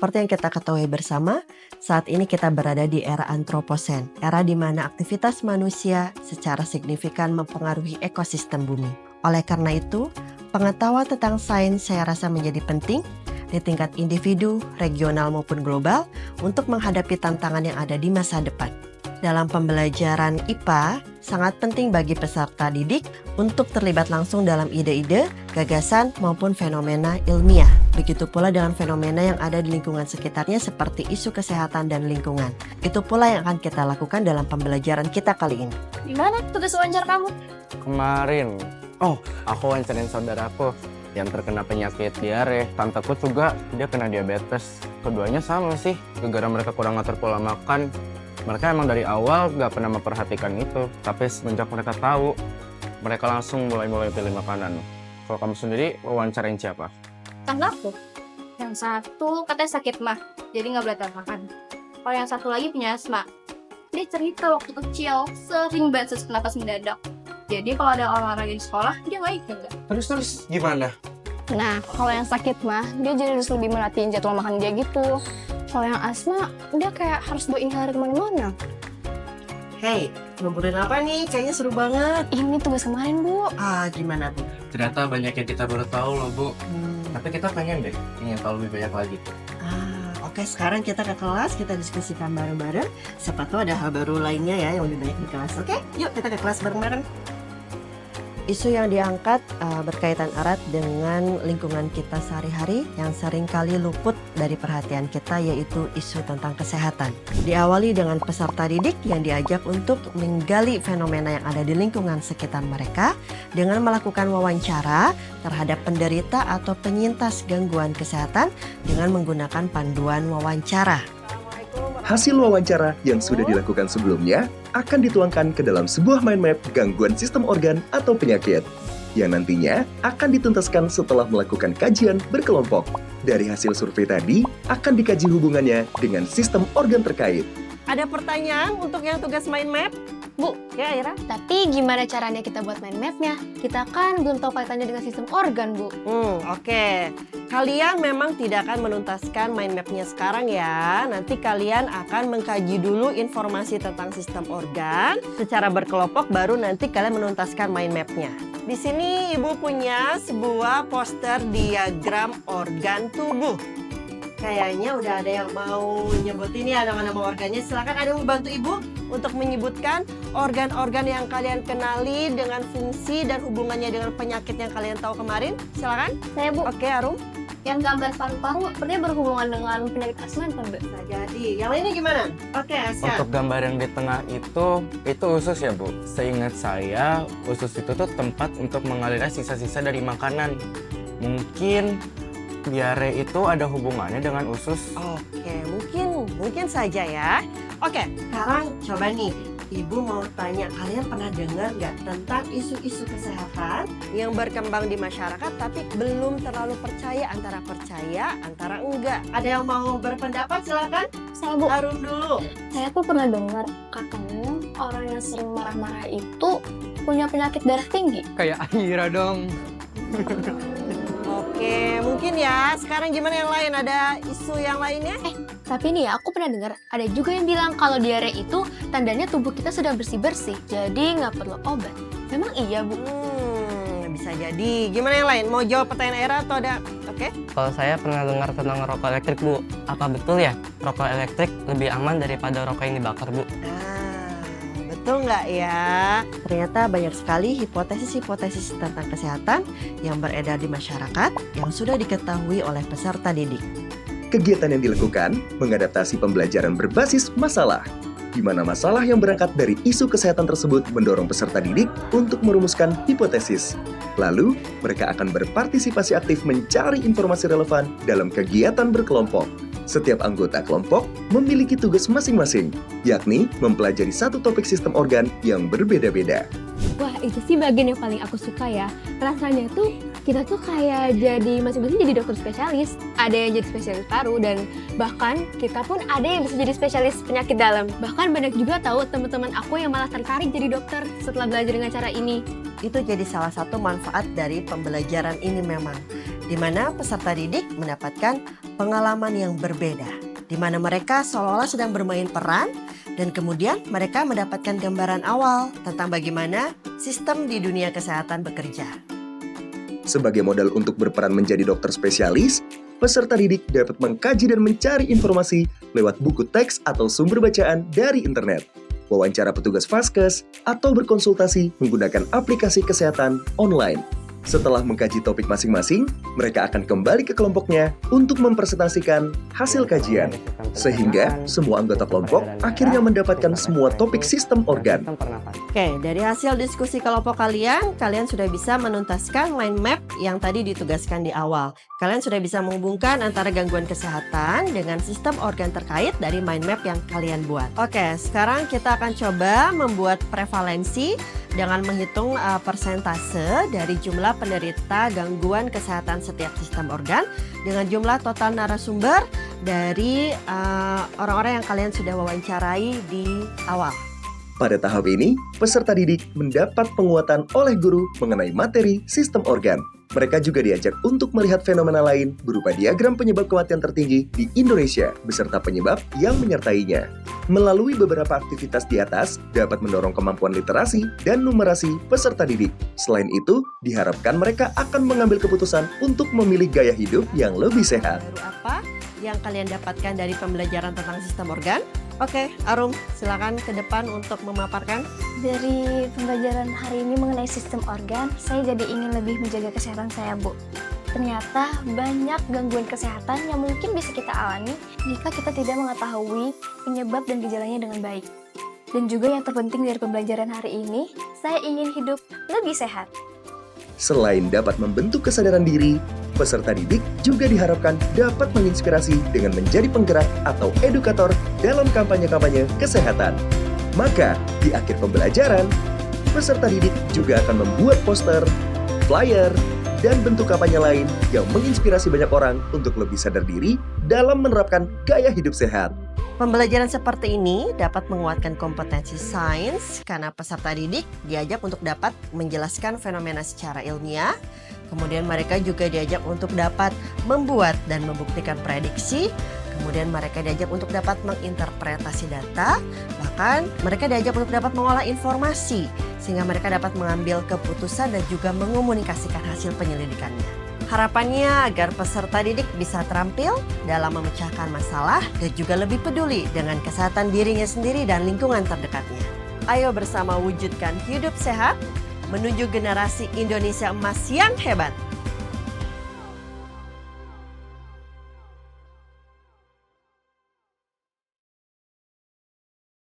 Seperti yang kita ketahui bersama, saat ini kita berada di era antroposen, era di mana aktivitas manusia secara signifikan mempengaruhi ekosistem bumi. Oleh karena itu, pengetahuan tentang sains saya rasa menjadi penting di tingkat individu, regional maupun global untuk menghadapi tantangan yang ada di masa depan. Dalam pembelajaran IPA, sangat penting bagi peserta didik untuk terlibat langsung dalam ide-ide, gagasan, maupun fenomena ilmiah. Begitu pula dengan fenomena yang ada di lingkungan sekitarnya seperti isu kesehatan dan lingkungan. Itu pula yang akan kita lakukan dalam pembelajaran kita kali ini. Gimana tugas wawancara kamu? Kemarin, aku wawancarin saudaraku yang terkena penyakit diare. Tanteku juga, dia kena diabetes. Keduanya sama sih, gara-gara mereka kurang ngatur pola makan. Mereka emang dari awal gak pernah memperhatikan itu, tapi semenjak mereka tahu, mereka langsung mulai pilih makanan. Kalau kamu sendiri, wawancarain siapa? Tante aku. Yang satu katanya sakit mah, jadi nggak boleh makan. Kalau yang satu lagi punya asma. Dia cerita waktu kecil sering banget sesak napas mendadak. Jadi kalau ada olahraga di sekolah, dia nggak ikut. Terus gimana? Nah, kalau yang sakit mah, dia jadi harus lebih merhatiin jadwal makan dia gitu. Kalau yang asma, dia kayak harus bawa inhaler kemana-mana. Hey, ngumpulin apa nih? Kayaknya seru banget. Ini tugas kemarin, Bu. Gimana Bu? Ternyata banyak yang kita baru tahu loh, Bu. Tapi kita pengen deh, ingin tahu lebih banyak lagi. Oke, sekarang kita ke kelas, kita diskusikan bareng-bareng. Siapa tahu ada hal baru lainnya ya yang lebih banyak di kelas. Oke, yuk kita ke kelas bareng-bareng. Isu yang diangkat berkaitan erat dengan lingkungan kita sehari-hari yang seringkali luput dari perhatian kita, yaitu isu tentang kesehatan. Diawali dengan peserta didik yang diajak untuk menggali fenomena yang ada di lingkungan sekitar mereka dengan melakukan wawancara terhadap penderita atau penyintas gangguan kesehatan dengan menggunakan panduan wawancara. Hasil wawancara yang sudah dilakukan sebelumnya akan dituangkan ke dalam sebuah mind map gangguan sistem organ atau penyakit yang nantinya akan dituntaskan setelah melakukan kajian berkelompok. Dari hasil survei tadi akan dikaji hubungannya dengan sistem organ terkait. Ada pertanyaan untuk yang tugas mind map? Bu, Ya, Ira? tapi gimana caranya kita buat mind map-nya? Kita kan belum tahu kaitannya dengan sistem organ, Bu. Oke. Kalian memang tidak akan menuntaskan mind map-nya sekarang ya. Nanti kalian akan mengkaji dulu informasi tentang sistem organ. Secara berkelompok baru nanti kalian menuntaskan mind map-nya. Di sini Ibu punya sebuah poster diagram organ tubuh. Kayaknya udah ada yang mau nyebutin ya nama-nama organnya. Silakan, ada yang mau bantu Ibu untuk menyebutkan organ-organ yang kalian kenali dengan fungsi dan hubungannya dengan penyakit yang kalian tahu kemarin. Silakan. Saya, Bu. Oke, Arum. Yang gambar paru-paru sepertinya berhubungan dengan penyakit asma, kan, Bu? Bisa jadi. Yang lainnya gimana? Oke, Asya. Untuk gambar yang di tengah itu usus ya, Bu. Seingat saya, usus itu tuh tempat untuk mengalirnya sisa-sisa dari makanan. Mungkin diare itu ada hubungannya dengan usus. Oke, mungkin saja ya. Oke, sekarang coba nih. Ibu mau tanya, kalian pernah dengar nggak tentang isu-isu kesehatan yang berkembang di masyarakat tapi belum terlalu percaya, antara enggak? Ada yang mau berpendapat? Silakan. Saya, Bu. Arum dulu. Saya tuh pernah dengar katanya orang yang sering marah-marah itu punya penyakit darah tinggi. Kayak Aira dong. Oke, mungkin ya. Sekarang gimana yang lain? Ada isu yang lainnya? Tapi nih ya, aku pernah dengar ada juga yang bilang kalau diare itu tandanya tubuh kita sudah bersih-bersih, jadi nggak perlu obat. Memang iya, Bu? Bisa jadi. Gimana yang lain? Mau jawab pertanyaan Era atau ada? Oke. Kalau saya pernah dengar tentang rokok elektrik, Bu. Apa betul ya rokok elektrik lebih aman daripada rokok yang dibakar, Bu? Betul nggak ya? Ternyata banyak sekali hipotesis-hipotesis tentang kesehatan yang beredar di masyarakat yang sudah diketahui oleh peserta didik. Kegiatan yang dilakukan mengadaptasi pembelajaran berbasis masalah, di mana masalah yang berangkat dari isu kesehatan tersebut mendorong peserta didik untuk merumuskan hipotesis. Lalu, mereka akan berpartisipasi aktif mencari informasi relevan dalam kegiatan berkelompok. Setiap anggota kelompok memiliki tugas masing-masing, yakni mempelajari satu topik sistem organ yang berbeda-beda. Wah, itu sih bagian yang paling aku suka ya. Rasanya tuh kita tuh kayak jadi masing-masing jadi dokter spesialis. Ada yang jadi spesialis paru dan bahkan kita pun ada yang bisa jadi spesialis penyakit dalam. Bahkan banyak juga tahu teman-teman aku yang malah tertarik jadi dokter setelah belajar dengan cara ini. Itu jadi salah satu manfaat dari pembelajaran ini memang. di mana peserta didik mendapatkan pengalaman yang berbeda, di mana mereka seolah-olah sedang bermain peran dan kemudian mereka mendapatkan gambaran awal tentang bagaimana sistem di dunia kesehatan bekerja. Sebagai modal untuk berperan menjadi dokter spesialis, peserta didik dapat mengkaji dan mencari informasi lewat buku teks atau sumber bacaan dari internet, wawancara petugas vaskes, atau berkonsultasi menggunakan aplikasi kesehatan online. Setelah mengkaji topik masing-masing, mereka akan kembali ke kelompoknya untuk mempresentasikan hasil kajian. Sehingga semua anggota kelompok akhirnya mendapatkan semua topik sistem organ. Oke, dari hasil diskusi kelompok kalian sudah bisa menuntaskan mind map yang tadi ditugaskan di awal. Kalian sudah bisa menghubungkan antara gangguan kesehatan dengan sistem organ terkait dari mind map yang kalian buat. Oke, sekarang kita akan coba membuat prevalensi dengan menghitung persentase dari jumlah penderita gangguan kesehatan setiap sistem organ dengan jumlah total narasumber dari orang-orang yang kalian sudah wawancarai di awal. Pada tahap ini, peserta didik mendapat penguatan oleh guru mengenai materi sistem organ. Mereka juga diajak untuk melihat fenomena lain berupa diagram penyebab kematian tertinggi di Indonesia beserta penyebab yang menyertainya. Melalui beberapa aktivitas di atas dapat mendorong kemampuan literasi dan numerasi peserta didik. Selain itu, diharapkan mereka akan mengambil keputusan untuk memilih gaya hidup yang lebih sehat. Baru apa yang kalian dapatkan dari pembelajaran tentang sistem organ? Oke, Arum, silakan ke depan untuk memaparkan. Dari pembelajaran hari ini mengenai sistem organ, saya jadi ingin lebih menjaga kesehatan saya, Bu. Ternyata banyak gangguan kesehatan yang mungkin bisa kita alami jika kita tidak mengetahui penyebab dan gejalanya dengan baik. Dan juga yang terpenting dari pembelajaran hari ini, saya ingin hidup lebih sehat. Selain dapat membentuk kesadaran diri, peserta didik juga diharapkan dapat menginspirasi dengan menjadi penggerak atau edukator dalam kampanye-kampanye kesehatan. Maka, di akhir pembelajaran, peserta didik juga akan membuat poster, flyer, dan bentuk kampanye lain yang menginspirasi banyak orang untuk lebih sadar diri dalam menerapkan gaya hidup sehat. Pembelajaran seperti ini dapat menguatkan kompetensi sains karena peserta didik diajak untuk dapat menjelaskan fenomena secara ilmiah. Kemudian mereka juga diajak untuk dapat membuat dan membuktikan prediksi. Kemudian mereka diajak untuk dapat menginterpretasi data. Bahkan mereka diajak untuk dapat mengolah informasi sehingga mereka dapat mengambil keputusan dan juga mengomunikasikan hasil penyelidikannya. Harapannya agar peserta didik bisa terampil dalam memecahkan masalah dan juga lebih peduli dengan kesehatan dirinya sendiri dan lingkungan terdekatnya. Ayo bersama wujudkan hidup sehat menuju generasi Indonesia emas yang hebat.